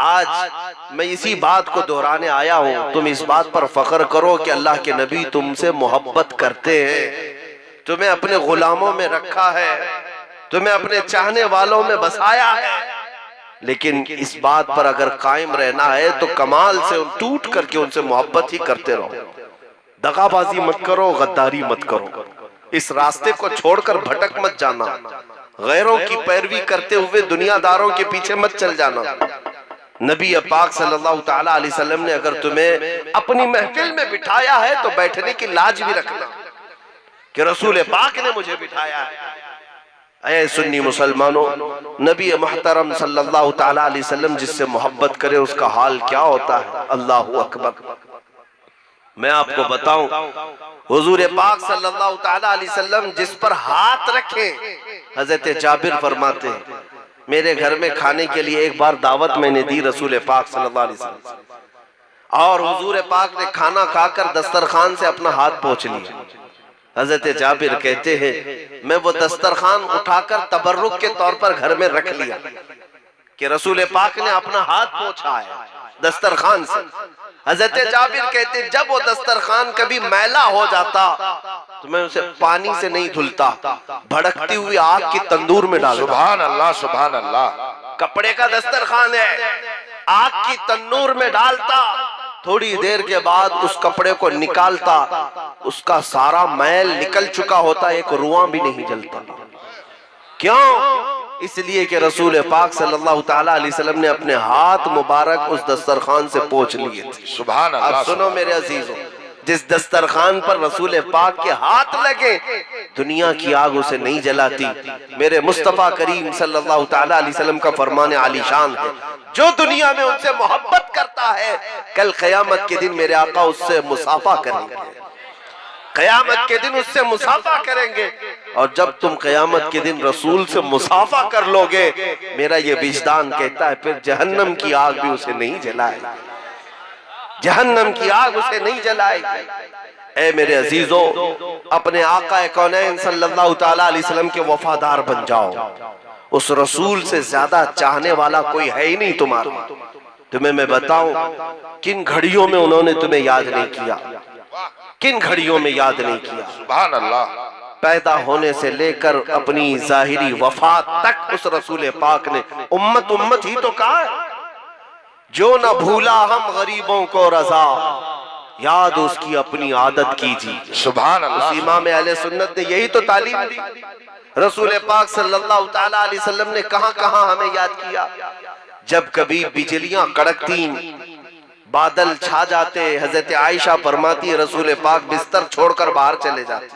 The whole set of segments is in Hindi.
आज मैं इसी बात को दोहराने आया हूं, तुम इस बात पर फख्र करो कि अल्लाह के नबी तुमसे मोहब्बत करते हैं, तुम्हें अपने गुलामों में रखा है, तुम्हें अपने चाहने वालों में बसाया है। लेकिन इस बात पर अगर कायम रहना है तो कमाल से टूट करके उनसे मोहब्बत ही करते रहो। दगाबाजी मत करो, गद्दारी मत करो, इस रास्ते को छोड़कर भटक मत जाना, गैरों की पैरवी करते हुए दुनियादारों के पीछे मत चल जाना। नबी पाक सल्लल्लाहु ताला अलैहि वसल्लम ने अगर तुम्हें अपनी महफिल में बिठाया है तो बैठने की लाज भी रखना कि रसूल पाक ने मुझे बिठाया है। ऐ सुन्नी मुसलमानों, नबी मुहतरम सल्लल्लाहु ताला अलैहि वसल्लम जिससे मोहब्बत करे उसका हाल क्या होता है। अल्लाहु अकबर। मैं आपको बताऊं, हुजूर पाक सल्लल्लाहु ताला अलैहि वसल्लम जिस पर हाथ रखे, हजरत जाबिर फरमाते हैं मेरे घर में खाने के लिए एक बार दावत मैंने दी रसूल पाक सल्लल्लाहु अलैहि वसल्लम, और हुजूर पाक ने खाना खाकर दस्तरखान से अपना हाथ पोंछ लिया। हजरत जाबिर कहते हैं मैं वो दस्तरखान उठाकर तबर्रुक के तौर पर घर में रख लिया कि रसूल पाक ने अपना हाथ पोंछा है दस्तरखान से। हजरत जाबिर कहते जब वो दस्तरखान कभी मैला हो जाता तो मैं उसे पानी से नहीं धुलता, भड़कती हुई आग की तंदूर में डालता। सुभान अल्लाह, सुभान अल्लाह। कपड़े का दस्तरखान है, आग की तंदूर में डालता, थोड़ी देर के बाद उस कपड़े को निकालता, उसका सारा मैल निकल चुका होता, एक रुआं भी नहीं जलता। क्यों? इसलिए कि रसूल पाक सल्लल्लाहु ताला अलैहि वसल्लम ने अपने हाथ मुबारक उस दस्तरखान से पोंछ लिए थे। सुभान अल्लाह। अब सुनो मेरे अजीजों, जिस दस्तरखान पर रसूल पाक के हाथ लगे दुनिया की आग उसे नहीं जलाती। मेरे मुस्तफा करीम सल्लल्लाहु ताला अलैहि वसल्लम का फरमान आलीशान है, जो दुनिया में उनसे मोहब्बत करता है कल क़यामत के दिन मेरे आका उससे मुसाफा करेंगे, क़यामत के दिन उससे मुसाफा करेंगे। और जब तुम क़यामत के दिन रसूल से मुसाफा कर लोगे, मेरा ये विजदान कहता है फिर जहन्नम की आग भी उसे नहीं जलाएगी, जहन्नम की आग उसे नहीं जलाएगी। ऐ मेरे अजीजों, अपने आका कौनैन सल्लल्लाहु ताला अलैहि वसल्लम के वफादार बन जाओ। उस रसूल से ज्यादा चाहने वाला कोई है ही नहीं तुम्हारा। तुम्हें मैं बताऊं किन घड़ियों में उन्होंने तुम्हें याद नहीं किया, किन घड़ियों में याद नहीं किया। सुभान अल्लाह। पैदा होने से लेकर अपनी जाहिरी वफात तक उस रसूल पाक ने उम्मत उम्मत ही तो कहा है। जो न भूला हम गरीबों को रजा, याद उसकी अपनी आदत कीजिए। सुभान अल्लाह। इमाम अहले सुन्नत ने यही तो तालीम दी। रसूल पाक सल्लल्लाहु ताला अलैहि वसल्लम ने कहां कहां हमें याद किया। जब कभी बिजलियां कड़कती, बादल छा जाते, हजरत आयशा फरमाती रसूल पाक बिस्तर छोड़कर बाहर चले जाते,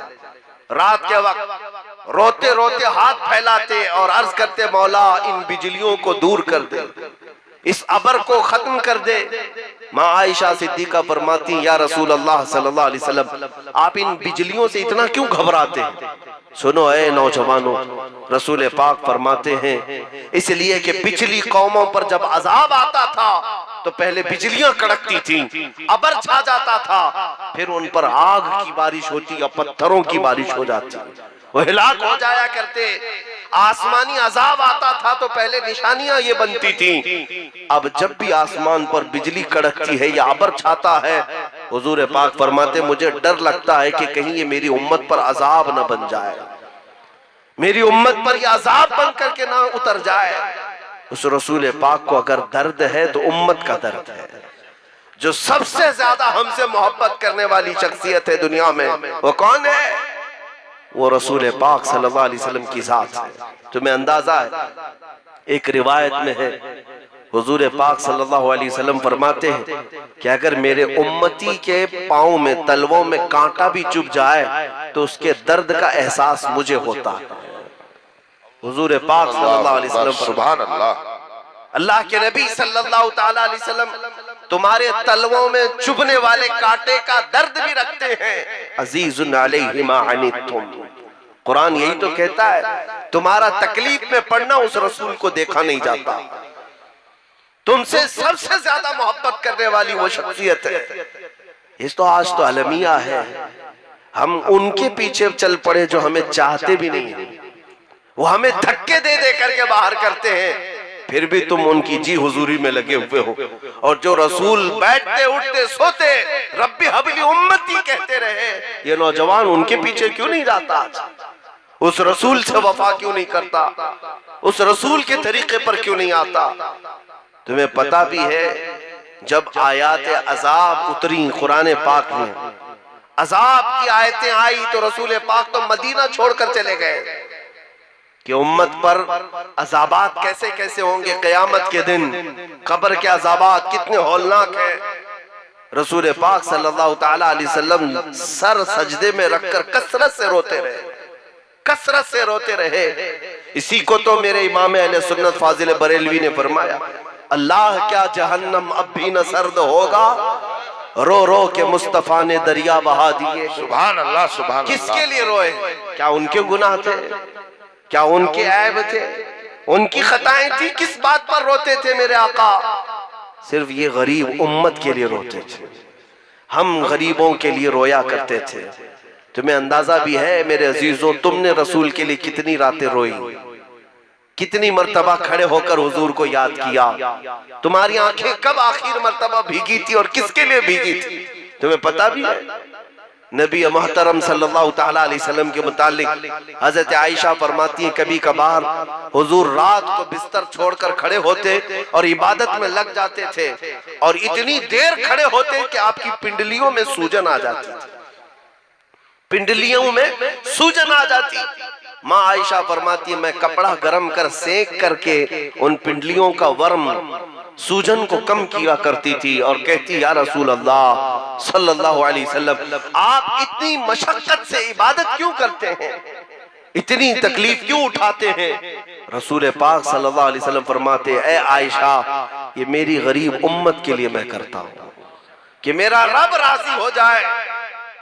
रात के वक्त रोते रोते हाथ फैलाते और अर्ज करते मौला इन बिजलियों को दूर कर दे, इस अबर को खत्म कर दे। माँ आयशा सिद्दीका फरमाती या रसूल अल्लाह सल्लल्लाहु अलैहि वसल्लम आप इन बिजलियों से इतना क्यों घबराते हैं। सुनो ऐ नौजवानों, रसूल पाक फरमाते हैं इसलिए कि पिछली कौमों पर जब अजाब आता था तो पहले बिजलियां कड़कती थीं, अबर छा जाता था, फिर उन पर आग की बारिश होती या पत्थरों की बारिश हो जाती, वो हिलाक हो जाया करते। आसमानी अजाब आता था तो पहले निशानियां ये बनती थीं, अब जब भी आसमान पर बिजली कड़कती है या अबर छाता है, हुजूर पाक फरमाते मुझे डर लगता है कि कहीं ये मेरी उम्मत पर अजाब न बन जाए, मेरी उम्मत पर ये अजाब बन करके ना उतर जाए। उस रसूल पाक को अगर दर्द है तो उम्मत का दर्द है। जो सबसे ज्यादा हमसे मोहब्बत करने वाली शख्सियत है दुनिया में, वो कौन है? वो रसूल पाक सल्लल्लाहु अलैहि वसल्लम की जात है। तुम्हें अंदाजा है, एक रिवायत में है हुजूर पाक सल्लल्लाहु अलैहि वसल्लम फरमाते हैं कि अगर मेरे उम्मती के पाँव में, तलवों में कांटा भी चुभ जाए तो उसके दर्द का एहसास मुझे होता है। हुजूर पाक सल्लल्लाहु अलैहि वसल्लम, सुभान अल्लाह। अल्लाह के नबी सल्लल्लाहु ताला अलैहि वसल्लम तुम्हारे तलवों में चुभने वाले कांटे का दर्द भी रखते हैं। अजीजुन अलैहि मा अनितुम, कुरान यही तो कहता है तुम्हारा तकलीफ में पड़ना उस रसूल को देखा नहीं जाता। तुमसे सबसे ज्यादा मोहब्बत करने वाली वो शख्सियत है। इस तो आज तो अलमिया है, हम उनके पीछे चल पड़े जो हमें चाहते भी नहीं, वो हमें धक्के दे दे करके बाहर करते हैं। फिर भी तुम उनकी जी हुजूरी में लगे हुए हो। और जो रसूल बैठते उठते सोते रब्बी हबली उम्मती कहते रहे, ये नौजवान उनके पीछे क्यों नहीं जाता? उस रसूल से वफा क्यों नहीं करता? उस रसूल के तरीके पर क्यों नहीं आता? तुम्हें पता भी है जब आयात अजाब उतरी कुरान पाक में, अजाब की आयतें आई तो रसूल पाक तो मदीना छोड़कर चले गए कि उम्मत पर अजाबात कैसे कैसे होंगे क़यामत के दिन, कब्र के अजाबात कितने हौलनाक हैं। रसूल पाक सल्लल्लाहु ताला अलैहि वसल्लम सर सजदे में रखकर कसरत से रोते रहे, कसरत से रोते रहे। इसी को तो मेरे इमाम अहले सुन्नत फाजिल बरेलवी ने फरमाया, अल्लाह क्या जहन्नम अब भी न सर्द होगा, रो रो के मुस्तफा ने दरिया बहा दिए। सुभान अल्लाह, सुभान अल्लाह। किसके लिए रोए? क्या उनके गुनाह थे? क्या उनके ऐब थे? उनकी खताएं थी? किस बात पर रोते थे मेरे आका? सिर्फ ये गरीब उम्मत के लिए रोते थे। हम गरीबों के लिए रोया करते थे। तुम्हें अंदाजा भी है मेरे अजीजों, तुमने रसूल के लिए कितनी रातें रोई, कितनी मर्तबा खड़े होकर हुजूर को याद किया। तुम्हारी आंखें कब आखिर मर्तबा भीगी थी और किसके लिए भीगी थी? तुम्हें पता भी है? नबी मोहतरम सल्लल्लाहु ताला अलैहि वसल्लम के मुतालिक हजरत आयशा फरमाती है, कभी कभार हुजूर रात को बिस्तर छोड़कर खड़े होते और इबादत में लग जाते थे और इतनी देर खड़े होते कि आपकी पिंडलियों में सूजन आ जाती, पिंडलियों में सूजन आ जाती। माँ आयशा फरमाती है, मैं कपड़ा गर्म कर सेक करके उन पिंडलियों का वर्म, सूजन को कम किया करती थी और कहती, या रसूल अल्लाह सल्लल्लाहु अलैहि वसल्लम, आप इतनी मशक्कत से इबादत क्यों करते हैं, इतनी तकलीफ क्यों उठाते हैं? रसूल पाक सल्लल्लाहु अलैहि वसल्लम फरमाते, ऐ आयशा, ये मेरी गरीब उम्मत के लिए मैं करता हूँ कि मेरा रब राजी हो जाए,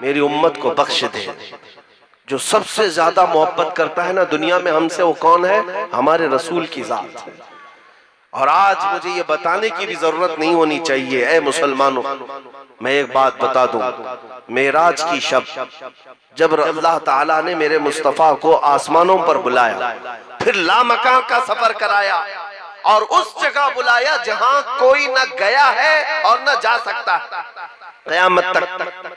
मेरी उम्मत को बख्श दे। जो सबसे ज्यादा मोहब्बत करता है ना दुनिया में हमसे, वो कौन है? हमारे रसूल की जात है। और आज मुझे ये बताने की भी जरूरत नहीं होनी चाहिए, ऐ मुसलमानों, मैं एक बात बता दूं, मेराज की शब जब अल्लाह ताला ने मेरे मुस्तफा को आसमानों पर बुलाया, फिर लामकां का सफर कराया और उस जगह बुलाया जहां कोई न गया है और न जा सकता है क़यामत तक।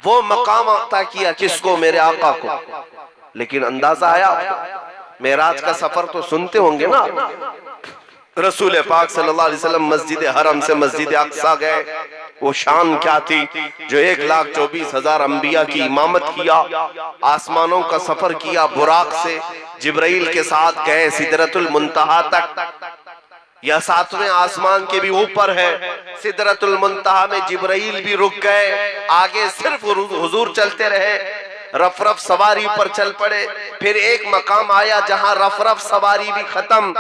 वो मकाम अता किया किसको? मेरे आका को। लेकिन अंदाजा आया, मेराज का सफर तो सुनते होंगे ना, रसूल पाक सल्लल्लाहु अलैहि वसल्लम मस्जिद हरम से मस्जिद अक्सा गए। वो शान क्या थी जो 1,24,000 अंबिया की इमामत किया, आसमानों का सफर किया बुराक से, जिब्राइल के साथ गए सिदरतुल मुंतहा तक। यह 7वें आसमान के भी ऊपर है। सिदरतुल मुंतहा में जिब्राइल भी रुक गए, आगे सिर्फ हुजूर चलते रहे, रफ रफ सवारी पर चल पड़े। फिर एक मकाम आया जहां रफ रफ सवारी भी खत्म,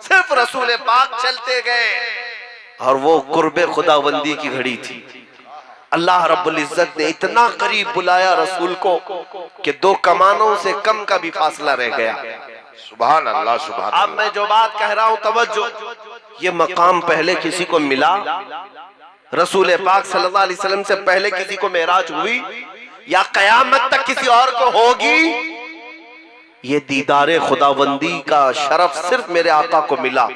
सिर्फ रसूल पाक चलते गए और वो कुर्बे खुदाबंदी की घड़ी थी। अल्लाह रब्बुल इज्जत ने इतना करीब बुलाया रसूल को कि 2 कमानों से कम का भी फासला रह गया। सुभान अल्लाह, सुभान अल्लाह। अब मैं जो बात कह रहा हूं तवज्जो, ये मकाम पहले किसी को मिला? रसूल पाक सल्लल्लाहु अलैहि वसल्लम से पहले किसी को मेराज हुई या कयामत तक किसी और को होगी? ये दीदारे खुदाबंदी का शरफ सिर्फ मेरे आका को मिला।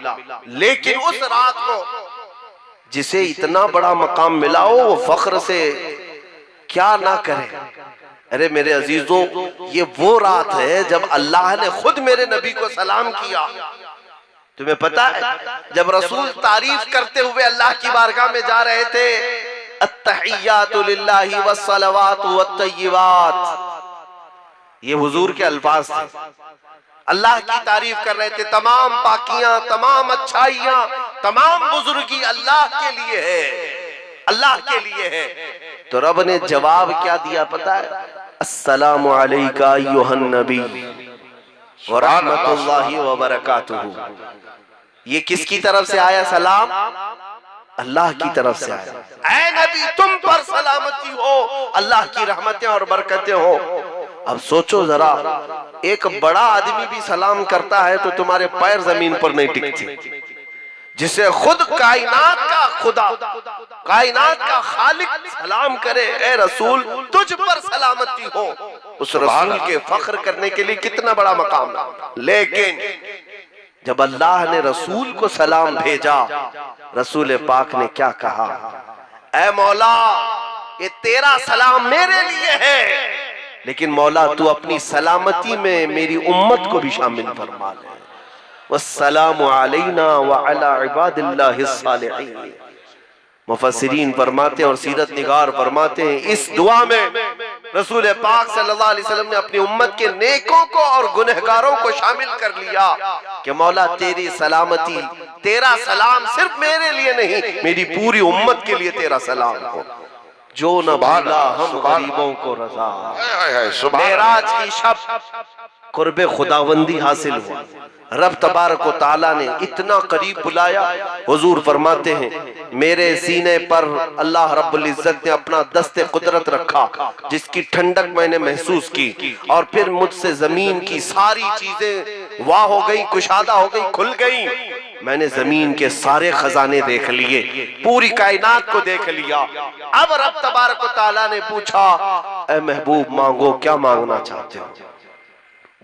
लेकिन उस रात को जिसे इतना बड़ा मकाम मिला हो, वो फख्र से क्या ना करे। अरे मेरे अजीजों, ये वो रात है जब अल्लाह ने खुद मेरे नबी को सलाम किया। तुम्हें पता है जब रसूल तारीफ करते हुए अल्लाह की बारगाह में जा रहे थे, अत्तहियातु लिल्लाहि वस्सलावातु वत्तय्यिबात, ये हुजूर के अल्फाज थे। अल्लाह की तारीफ कर रहे थे, तमाम पाकियां, तमाम अच्छाइयां, तमाम बुजुर्गी अल्लाह के लिए है, अल्लाह के लिए है। तो रब ने जवाब क्या दिया पता है? अस्सलामु अलैका अय्युहन नबी व रहमतुल्लाहि व बरकातुहू। ये किसकी तरफ से आया सलाम? अल्लाह की तरफ से आया। ऐ नबी, तुम पर सलामती हो, अल्लाह की रहमतें और बरकतें हो। अब सोचो जरा, एक बड़ा आदमी भी सलाम करता है तो तुम्हारे पैर जमीन पर नहीं टिकते, जिसे खुद कायनात का खुदा, कायनात का खालिक सलाम करे, ए रसूल तुझ पर सलामती हो। उस रसूल के फख्र करने के लिए कितना बड़ा मकाम है। लेकिन जब अल्लाह ने रसूल को सलाम भेजा, रसूल पाक ने क्या कहा? ऐ मौला, ये तेरा सलाम मेरे लिए है, लेकिन मौला तू अपनी सलामती में मेरी उम्मत को भी शामिल फरमा ले। वस्सलामु अलैना व अला इबादिल्लाहिस सालिहीन। मुफस्सिरीन फरमाते हैं और सीरत निगार फरमाते हैं, इस दुआ में रसूल पाक सल्लल्लाहु अलैहि वसल्लम ने अपनी उम्मत के नेकों को और गुनहगारों को शामिल कर लिया कि मौला तेरी सलामती, तेरा सलाम सिर्फ मेरे लिए नहीं, मेरी पूरी उम्मत के लिए तेरा सलाम हो। जो न भूला हम गरीबों को रज़ा। मेराज की शब कुर्बे खुदावंदी हासिल हुआ। रब तबारक व तआला ने इतना करीब बुलाया। हुजूर फरमाते हैं, मेरे सीने पर अल्लाह रब्बुल इज्जत ने अपना दस्ते कुदरत रखा, जिसकी ठंडक मैंने महसूस की, और फिर मुझसे जमीन की सारी चीजें वाह हो गई, कुशादा हो गई, खुल गई। मैंने जमीन के सारे खजाने देख लिए, पूरी कायनात को देख लिया। अब रब तबारक व तआला ने पूछा, ऐ महबूब मांगो, क्या मांगना चाहते हो?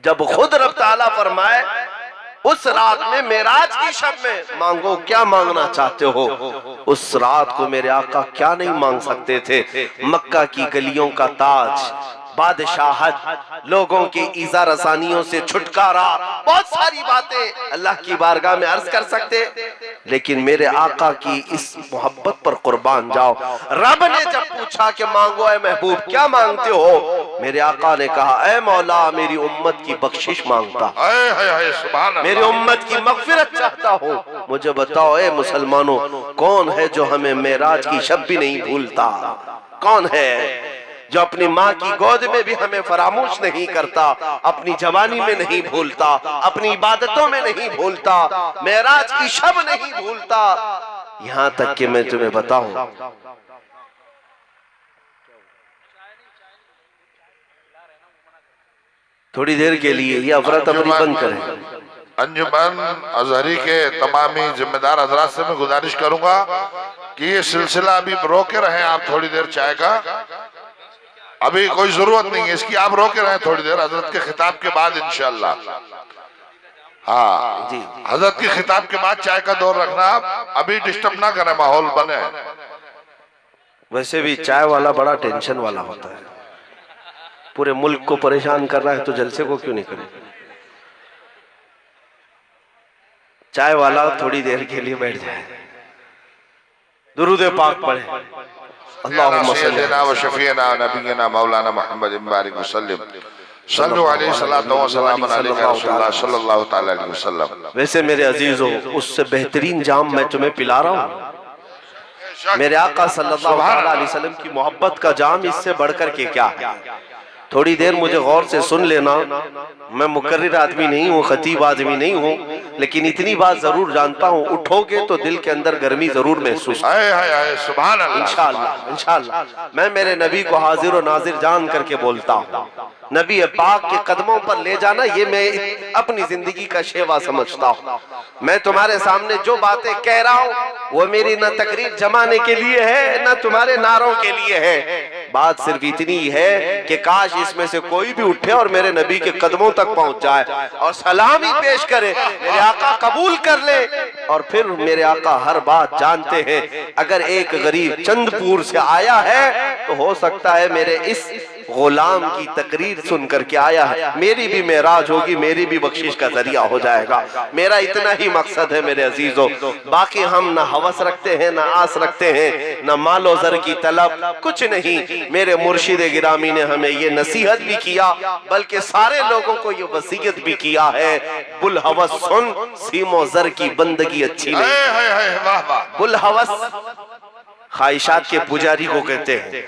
जब खुद रब ताला फरमाए उस रात में, मेराज की शब में, मांगो क्या मांगना चाहते हो, उस रात को मेरे आका क्या नहीं मांग सकते थे? मक्का की गलियों का ताज, बादशाहत, लोगों की ईज़ा रसानियों से छुटकारा, बहुत सारी बातें अल्लाह की बारगाह में अर्ज कर सकते, लेकिन मेरे आका की इस मोहब्बत पर कुर्बान जाओ। रब ने जब पूछा कि मांगो ऐ महबूब, क्या मांगते हो? मेरे आका ने कहा, ऐ मौला, मेरी उम्मत की बख्शिश मांगता, मेरी उम्मत की मगफिरत चाहता हूँ। मुझे बताओ ऐ मुसलमानों, कौन है जो हमें मेराज की शब भी नहीं भूलता? कौन है जो अपनी माँ की गोद में भी हमें फरामोश नहीं करता, अपनी जवानी में नहीं भूलता, अपनी इबादतों में नहीं भूलता, मेराज की शब नहीं भूलता? यहाँ तक कि मैं तुम्हें बताऊं, थोड़ी देर के लिए ये अफरा तफरी बंद करें। अंजुमन अजहरी के तमामी जिम्मेदार हजरात से मैं गुजारिश करूंगा कि ये सिलसिला अभी रोके रहें आप थोड़ी देर चाय का। अभी कोई जरूरत नहीं है इसकी, आप रोके रहें थोड़ी देर, हजरत के खिताब के बाद इंशाअल्लाह। हाँ जी, हजरत के खिताब के बाद चाय का दौर रखना, आप अभी डिस्टर्ब ना करें, माहौल बने। वैसे भी चाय वाला बड़ा टेंशन वाला होता है, पूरे मुल्क को परेशान कर रहा है, तो जलसे को क्यों नहीं करे? चाय वाला थोड़ी देर के लिए बैठ जाए, दुरूद पाक पढ़े। अल्लाहुम्मा सल्लिना व शफीना नबीना मौलाना मुहम्मद मुबारक वसल्लम सल्लल्लाहु अलैहि रसूलुल्लाह सल्लल्लाहु तआला अलैहि वसल्लम। वैसे मेरे अजीजों, उससे बेहतरीन जाम मैं तुम्हें पिला रहा हूँ। मेरे आका सल्लल्लाहु अलैहि वसल्लम की मोहब्बत का जाम इससे बढ़कर के क्या है? थोड़ी देर मुझे गौर से सुन लेना। मैं मुकर्रिर आदमी नहीं हूँ, खतीब आदमी नहीं हूँ, लेकिन इतनी बात जरूर जानता हूँ, उठोगे तो दिल के अंदर गर्मी जरूर महसूस। सुभान अल्लाह, इंशाअल्लाह इंशाअल्लाह। मैं मेरे नबी को हाजिर और नाजिर जान करके बोलता हूँ। नबी पाक के कदमों पर ले जाना, ये मैं अपनी जिंदगी का शेवा समझता हूँ। मैं तुम्हारे सामने जो बातें कह रहा हूँ, वो मेरी न तकरीर जमाने के लिए है, न तुम्हारे नारों के लिए है। बात सिर्फ इतनी है कि काश इसमें से कोई भी उठे और मेरे नबी के कदमों तक पहुंच जाए और सलामी पेश करे, मेरे आका कबूल कर ले। और फिर मेरे आका हर बात जानते हैं। अगर एक गरीब चंदपुर से आया है तो हो सकता है मेरे इस गुलाम की तकरीर सुन करके आया है, मेरी भी मेराज होगी, मेरी भी बख्शिश का जरिया हो जाएगा। मेरा इतना ही मकसद है मेरे अजीजों। बाकी हम न हवस रखते हैं, न आस रखते हैं, न मालो जर की तलब, कुछ नहीं। मेरे मुर्शिद गिरामी ने हमें ये नसीहत भी किया, बल्कि सारे लोगों को ये वसीयत भी किया है, बुल हवस सुन, सीमो जर की बंदगी अच्छी नहीं। बुल हवस ख्वाहिशात के पुजारी को कहते हैं,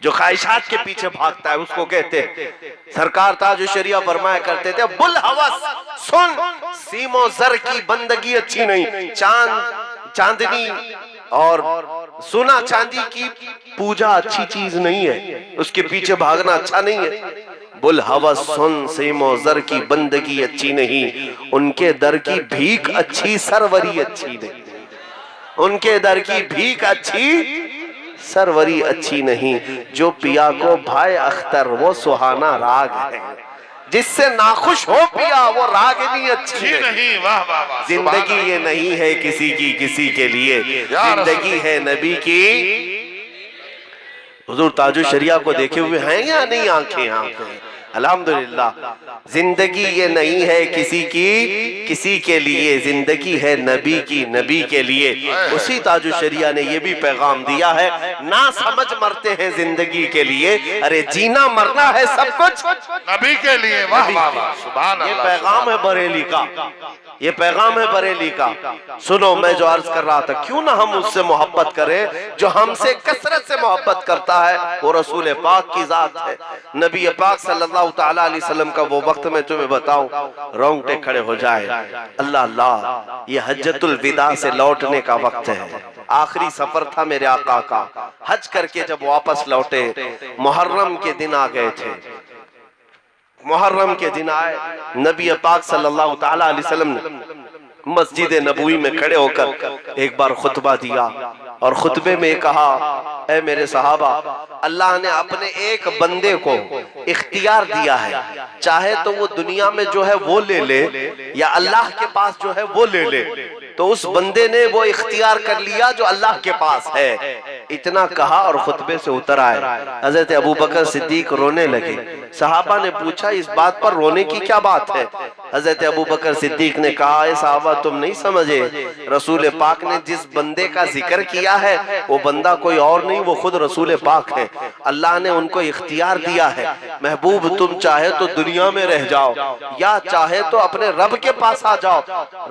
जो ख्वाहिशात के पीछे भागता है उसको कहते हैं। सरकार ताज शरिया फरमाया करते थे, बुल हवस सुन, सीमो जर की बंदगी अच्छी नहीं। चांदनी और सोना चांदी की पूजा अच्छी चीज नहीं है, उसके पीछे भागना अच्छा नहीं है। बुल हवस सुन, सीमो जर की बंदगी अच्छी नहीं, उनके दर की भीख अच्छी, सरवरी अच्छी नहीं। उनके दर की भीख अच्छी, सरवरी अच्छी नहीं। जो पिया को भाई अख्तर वो सुहाना राग है, जिससे नाखुश हो पिया वो रागिनी अच्छी जी नहीं। वाह वाह वाह। जिंदगी ये नहीं है किसी की किसी के लिए, जिंदगी है नबी की। हुजूर ताजुल शरिया को देखे हुए हैं या नहीं आंखें यहाँ पे? अल्हम्दुलिल्लाह। जिंदगी ये नहीं है किसी की किसी के लिए, जिंदगी है नबी की नबी के लिए। उसी ताजुल शरिया ने ये भी पैगाम दिया है, ना समझ मरते हैं जिंदगी के लिए, अरे जीना मरना है सब कुछ नबी के लिए। वाह वाह वाह। सुभान ये अल्लाह। पैगाम है बरेली का, ये पैगाम है बरेली का। सुनो, मैं जो अर्ज कर रहा था, क्यों ना हम उससे मोहब्बत करें जो हमसे कसरत से मोहब्बत करता है, वो रसूल पाक की जात है। नबी पाक सल्लल्लाहु तआला अलैहि वसल्लम का वो वक्त मैं तुम्हें बताऊं, रोंगटे खड़े हो जाए। अल्लाह अल्लाह, ये हज्जतुल विदा से लौटने का वक्त है। आखिरी सफर था मेरे आका का। हज करके जब वापस लौटे, मुहर्रम के दिन आ गए थे। मुहर्रम के दिन आए, नबी पाक सल्लल्लाहु तआला अलैहि वसल्लम ने मस्जिद नबवी में खड़े होकर एक बार खुतबा दिया और खुतबे में कहा, ऐ मेरे सहाबा, अल्लाह ने अपने एक बंदे को इख्तियार दिया है, चाहे तो वो दुनिया में जो है वो ले ले या अल्लाह के पास जो है वो ले ले। तो उस बंदे ने वो इख्तियार कर लिया जो अल्लाह के पास है। इतना कहा और खुतबे से उतर आए। हजरत अबू बकर सिद्दीक रोने लगे। सहाबा ने पूछा, इस बात पर रोने की क्या बात है? हजरत अबू बकर सिद्दीक ने कहा, ऐ सहाबा, तुम नहीं समझे, रसूल पाक ने जिस बंदे का जिक्र किया है वो बंदा कोई और नहीं, वो खुद रसूल पाक है। अल्लाह ने उनको इख्तियार दिया है, महबूब तुम चाहे तो दुनिया में रह जाओ या चाहे तो अपने रब के पास आ जाओ।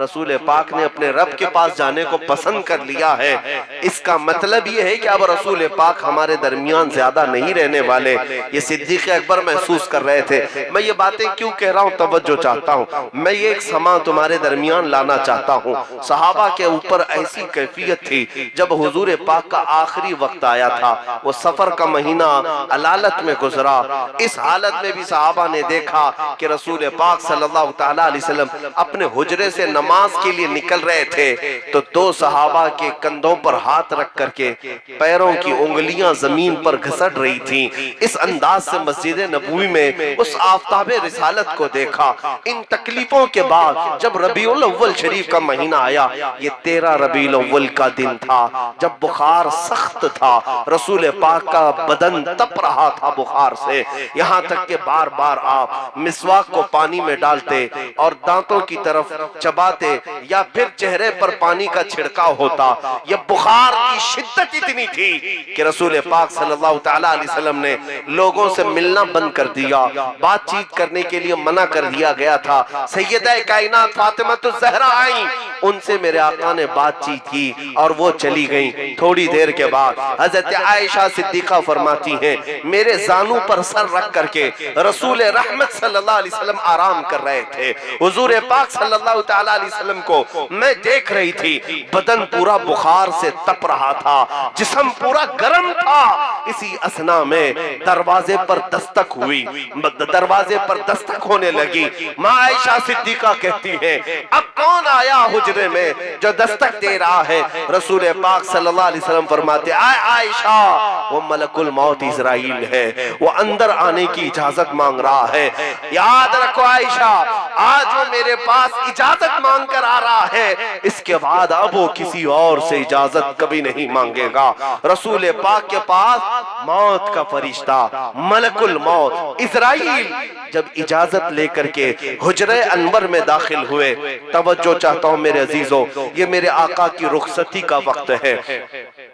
रसूल पाक ने अपने रब के पास जाने को पसंद कर लिया है। इसका मतलब ये है कि अब रसूल पाक हमारे दरमियान ज्यादा नहीं रहने वाले। ये सिद्दीक अकबर महसूस कर रहे थे। मैं ये बातें क्यों कह रहा हूँ, तवज्जो चाहता हूँ। मैं ये एक समा तुम्हारे दरमियान लाना चाहता हूँ। सहाबा के ऊपर ऐसी कैफियत थी, जब हुजूर पाक का आखिरी वक्त आया था, वो सफर का महीना अलालत में गुजरा। इस हालत में भी सहाबा ने देखा कि रसूल पाक सल्लल्लाहु तआला अलैहि वसल्लम अपने हुजरे से नमाज के लिए निकल रहे थे, तो दो सहाबा के कंधों पर हाथ रख करके पैरों की उंगलियां जमीन पर घसट रही थी। इस अंदाज से मस्जिद नबवी में उस आफताबे रिसालत को देखा। इन तकलीफों के बाद जब रबीउल अव्वल शरीफ का महीना आया, ये 13 रबीउल अव्वल का दिन था, जब बुखार सख्त था, रसूल पाक का बदन तप रहा था बुखार से, यहाँ तक के बार बार आप मिसवाक को पानी में डालते और दांतों की तरफ चबाते या फिर चेहरे पर पानी का छिड़काव होता। यह बुखार की शिद्दत इतनी थी कि रसूल पाक सल्लल्लाहु तआला अलैहि वसल्लम ने लोगों से मिलना बंद कर दिया, बातचीत करने के लिए मना कर दिया गया था। सैयदा कायनात फातिमा ज़हरा आई, उनसे मेरे आका ने बातचीत की और वो चली गई। थोड़ी देर के बाद हजरत आयशा सिद्दीका फरमाती हैं, मेरे जानू पर सर रख करके रसूल रहमत सल्लल्लाहु अलैहि वसल्लम आराम कर रहे थे। हुजूर पाक सल्लल्लाहु तआला अलैहि वसल्लम को मैं देख रही थी, बदन पूरा बुखार से तप रहा था, जिस्म पूरा गर्म था। इसी असना में दरवाजे पर दस्तक हुई, दरवाजे पर दस्तक होने लगी। माँ आयशा सिद्दीका कहती है, अब कौन आया हुजरे में जो दस्तक दे रहा है? रसूल पाक सल्लल्लाहु अलैहि वसल्लम फरमाते, आय आयशा, वो मलकुल मौत इजराइल है, वो अंदर आने की इजाजत मांग रहा है। याद रखो आयशा, आज वो मेरे पास इजाजत मांग कर आ रहा है, इसके बाद अब वो किसी और से इजाजत कभी नहीं मांगेगा। रसूल पाक के पास मौत का फरिश्ता मलकुल मौत इजराइल जब इजाजत लेकर के हुजरे अनवर में दाखिल हुए, तवज्जो चाहता हूं मेरे अजीजों, ये मेरे आका की रुखसती का वक्त है,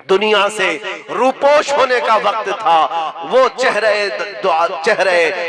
दुनिया से रूपोश होने का वक्त था। वो चेहरे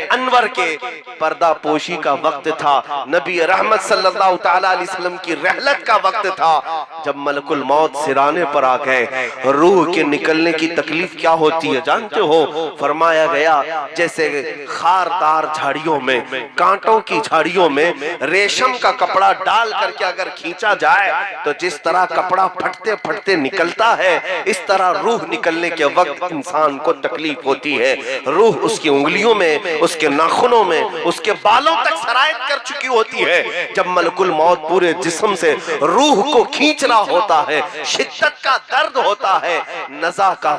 अनवर के पर्दा पोशी का वक्त था। नबी रहमत सल्लल्लाहु तआला अलैहि वसल्लम की रहलत का वक्त था। जब मलकुल मौत सिराने पर आ गए, रूह के निकलने की तकलीफ क्या होती है जानते हो? फरमाया गया जैसे खारदार झाड़ियों में, कांटों की झाड़ियों में रेशम का कपड़ा डाल करके अगर खींचा जाए तो जिस तरह कपड़ा फटते फटते निकलता है, इस तरह रूह निकलने के वक्त इंसान को तकलीफ होती है। रूह उसकी उंगलियों में, उसके नाखूनों में, उसके बालों तक सरायत कर चुकी होती है। जब मलकुल मौत पूरे जिस्म से रूह को खींच रहा होता है, शिद्दत का दर्द होता है, नज़ा का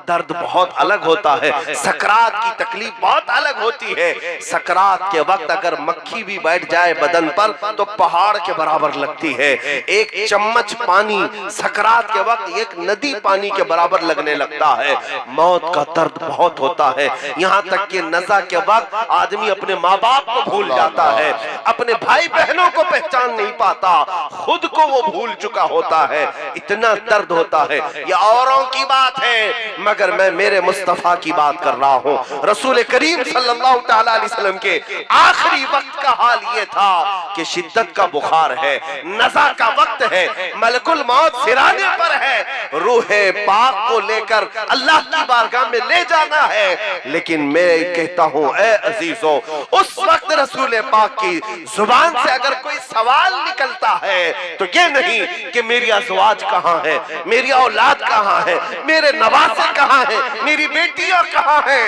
दर्द बहुत अलग होता है, सकरात की तकलीफ बहुत अलग होती है। सकरात के वक्त अगर मक्खी भी बैठ जाए बदन पर तो पहाड़ के बराबर लगती है। एक चम्मच पानी सकरात के वक्त एक नदी पानी के बराबर लगने लगता है। मौत का दर्द बहुत होता है, यहाँ तक कि नज़ा के वक्त आदमी अपने माँ बाप को भूल जाता है, अपने भाई बहनों को पहचान नहीं पाता, खुद को वो भूल चुका होता है। इतना दर्द होता है। ये औरों की बात है, मगर मैं मेरे मुस्तफा की बात कर रहा हूँ। रसूल करीम सल्लल्लाहु तआला अलैहि वसल्लम के आखिरी वक्त का हाल ये था कि शिद्दत का बुखार है, नज़ा का वक्त है, मलकुल मौत सिराने पर है, रूहे पाक को लेकर अल्लाह की बारगाह में ले जाना है। लेकिन मैं कहता हूँ ऐ अजीजों, उस वक्त रसूल पाक की जुबान से अगर कोई सवाल निकलता है तो ये नहीं कि मेरी अज़वाज कहाँ है, मेरी औलाद कहाँ है, मेरे नवासे कहाँ है, मेरी बेटियां कहाँ है,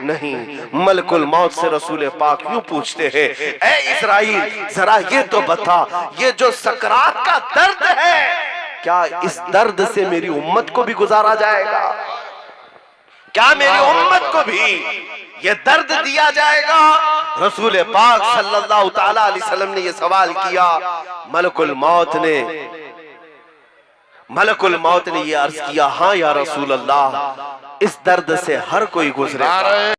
नहीं, मलकुल मौत से रसूल पाक यूं पूछते हैं, ऐ इस्राइल जरा ये तो बता, ये जो सकरात का दर्द है, क्या इस दर्द से मेरी उम्मत को भी गुजारा जाएगा? क्या मेरी उम्मत को भी ये दर्द दिया जाएगा? रसूल पाक सल्लल्लाहु तआला अलैहि वसल्लम ने ये सवाल किया। मलकुल मौत ने ये अर्ज किया, हाँ या रसूल अल्लाह, इस दर्द से हर कोई गुजरे।